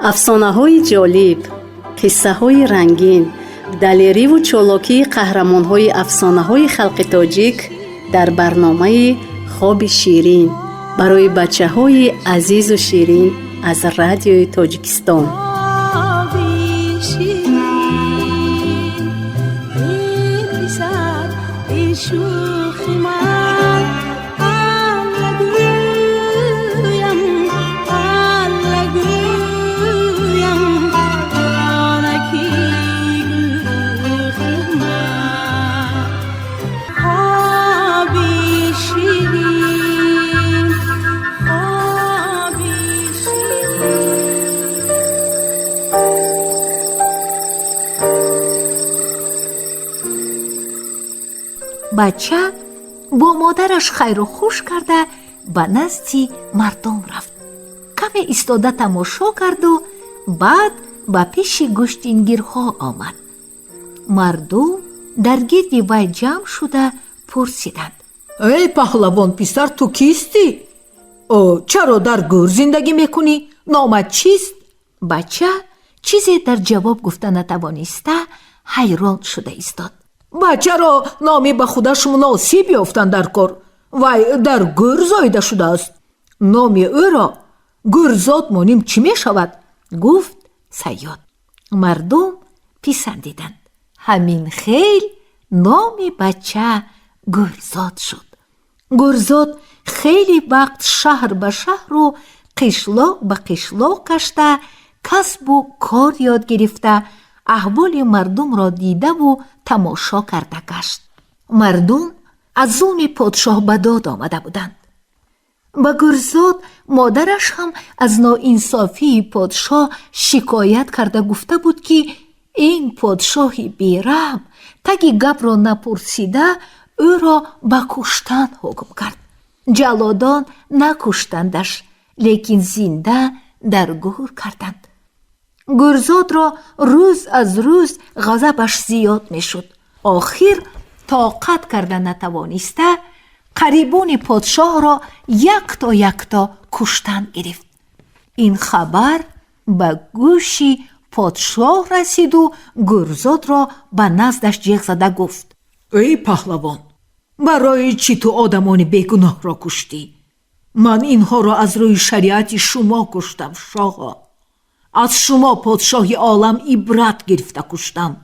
افسانه‌های جالب، قصه‌های رنگین، دلیری و چالاکی قهرمان‌های افسانه‌های خلق تاجیک در برنامه خواب شیرین برای بچه‌های عزیز و شیرین از رادیوی تاجیکستان. بچه با مادرش خیر و خوش کرده به نزد مردم رفت. کمی ایستاده تماشا کرد و بعد به پیش گشتینگیرها آمد. مردم در گرد وی جمع شده پرسیدند: ای پهلوان پسر، تو کیستی؟ چرا در گور زندگی میکنی؟ نامت چیست؟ بچه چیزی در جواب گفته نتوانسته حیران شده ایستاد. بچه را نامی به خودش مناسب یافتند در کار. وی در گور زایده شده است. نامی او را گورزاد مانیم چی می شود؟ گفت صیاد. مردم پسندیدند. همین خیل نامی بچه گورزاد شد. گورزاد خیلی وقت شهر به شهر و قشلاق به قشلاق کشته، کسب و کار یاد گرفته، احوال مردم را دیده و تماشا کرده گشت. مردم از ظلم پادشاه به داد آمده بودند. به گورزاد مادرش هم از ناانصافی پادشاه شکایت کرده گفته بود که این پادشاهی بیرحم تگی گپ را نپرسیده او را به کشتن حکم کرد. جلادان نکشتندش، لیکن زنده در گور کردند. گورزاد را روز از روز غضبش زیاد می شد. آخر طاقت کرده نتوانسته قریبان پادشاه را یک تا کشتن گرفت. این خبر به گوش پادشاه رسید و گورزاد را به نزدش جیغ زده گفت: ای پهلوان، برای چی تو آدمان بیگناه را کشتی؟ من اینها را از روی شریعت شما کشتم شاه. از شما پادشاه عالم عبرت گرفته کشتم.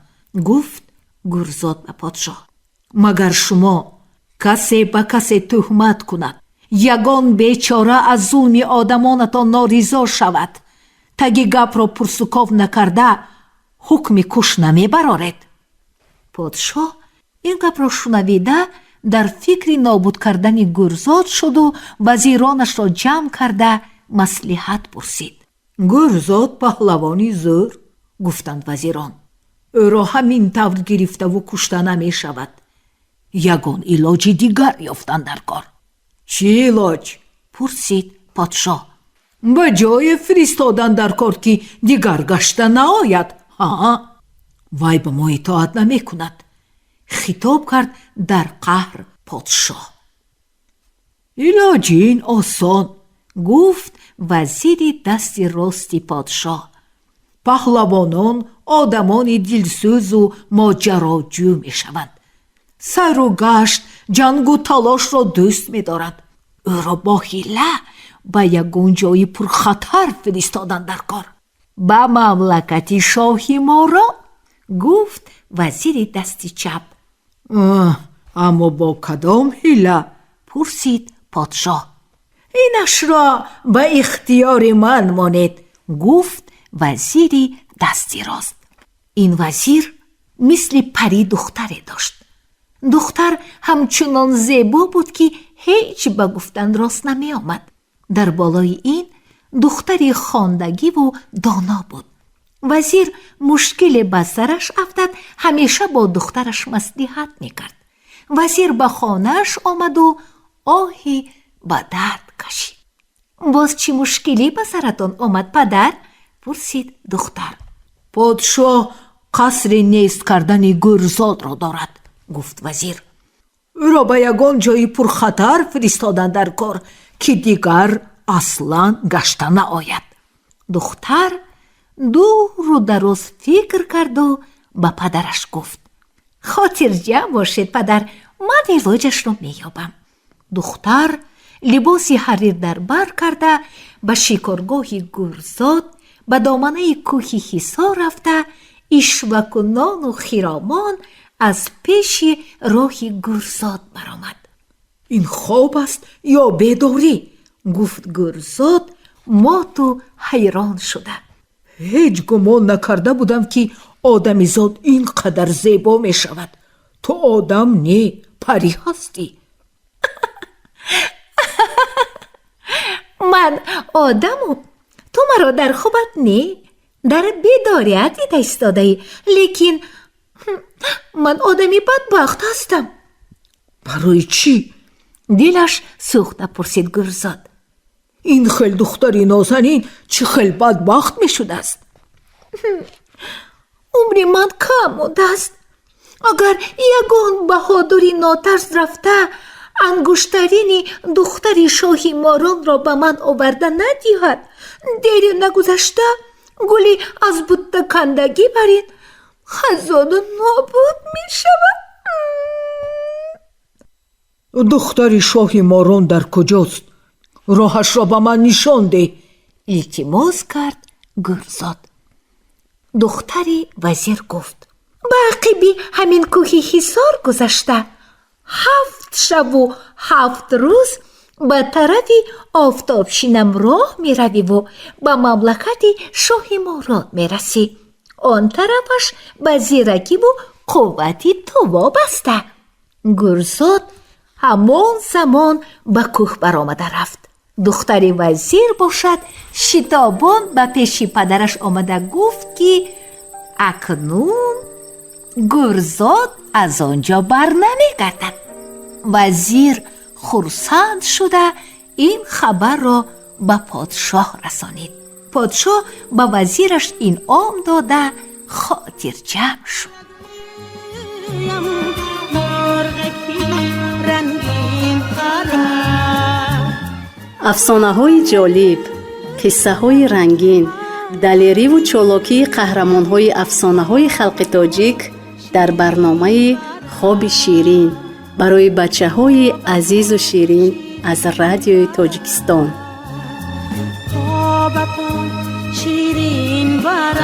گفت گورزاد به پادشاه: مگر شما کسی به کسی تهمت کند، یگان بیچاره از ظلم آدمانتان نارضا شود، تگی گپ را پرسکاو نکرده حکم کش نمی برارید؟ پادشاه این گپ را شنویده در فکر نابود کردن گورزاد شد و وزیرانش را جمع کرده مصلحت پرسید. گورزاد پهلوانی زور، گفتند وزیران، او را همین طور گرفته و کشته نمی شود. یگان علاج دیگر یافتند در کار. چی علاج؟ پرسید پادشاه. به جای فرستادن در کار که دیگر گشته نآید. وی به ما اطاعت نمی کند. خطاب کرد در قهر پادشاه. علاج این آسان، گفت وزیر دست راست پادشاه. پهلوانان آدمان دلسوز و ماجراجو می شوند. سیر و گشت، جنگ و تلاش را دوست می دارند. او را با حیله به یگان جای پرخطر فرستادند در کار. به مملکت شاهی ما را؟ گفت وزیر دست چپ. اما با کدام حیله؟ پرسید پادشاه. اینش را به اختیار من مانید، گفت وزیری دستی راست. این وزیر مثل پری دختری داشت. دختر همچنان زیبا بود که هیچ به گفتن راست نمی آمد. در بالای این دختری خواندگی و دانا بود. وزیر مشکل به سرش افتاد، همیشه با دخترش مصلحت می کرد. وزیر به خانهش آمد و آهی به درد کشید. باز چی مشکلی به سرتان آمد پدر؟ پرسید دختر. پادشاه قصر نیست کردن گورزاد را دارد، گفت وزیر. او را به یگان جای پرخطر فرستادن در کار که دیگر اصلا گشته نآید. دختر دور و دراز فکر کرد و به پدرش گفت: خاطر جمع باشید پدر، من علاجش رو مییابم. دختر لباسی حریر در بر کرده به شکارگاه گورزاد به دامنه کوه حصار رفته، اشوک و نان و خرامان از پیش راه گورزاد برآمد. این خواب است یا بیداری؟ گفت گورزاد مات و حیران شده. هیچ گمان نکرده بودم که آدمی زاد اینقدر زیبا می شود. تو آدم نه، پری هستی. من آدمم، تو مرا در خوابت نه در بیداریت دیده ایستاده ای، لیکن من آدمی بدبخت هستم. برای چی؟ دلش سوخته پرسید گورزاد. این خیل دختری نازنین چه خیل بدبخت می شده است. عمر من کم مونده است. اگر یگان بهادری ناترس رفته انگشترین دختری شاهی ماران را به من آورده ندهد، دیری نگذشته گلی از بوته کندگی برین خزان و نابود می شود. دختری شاهی ماران در کجاست؟ راهش را به من نشان ده. التماس کرد گورزاد. دختری وزیر گفت: به عقبی همین کوه حصار گذشته 7 شب و 7 روز به طرف آفتابشینم راه می روی و به مملکت شاه ماران می رسی. آن طرفش به زیرکی و قوتی تو وابسته. گورزاد همان زمان به کوه برآمده رفت. دختر وزیر باشد شتابان به پیش پدرش آمده گفت که اکنون گورزاد از آنجا بر نمیگردد. وزیر خرسند شده این خبر را به پادشاه رسانید. پادشاه به وزیرش انعام داده خاطر جمع شد. افسانه های جالب، قصه های رنگین، دلیری و چالاکی قهرمان های افسانه های خلق تاجیک در برنامه خواب شیرین برای بچه های عزیز و شیرین از رادیوی تاجیکستان. خوابتون شیرین برام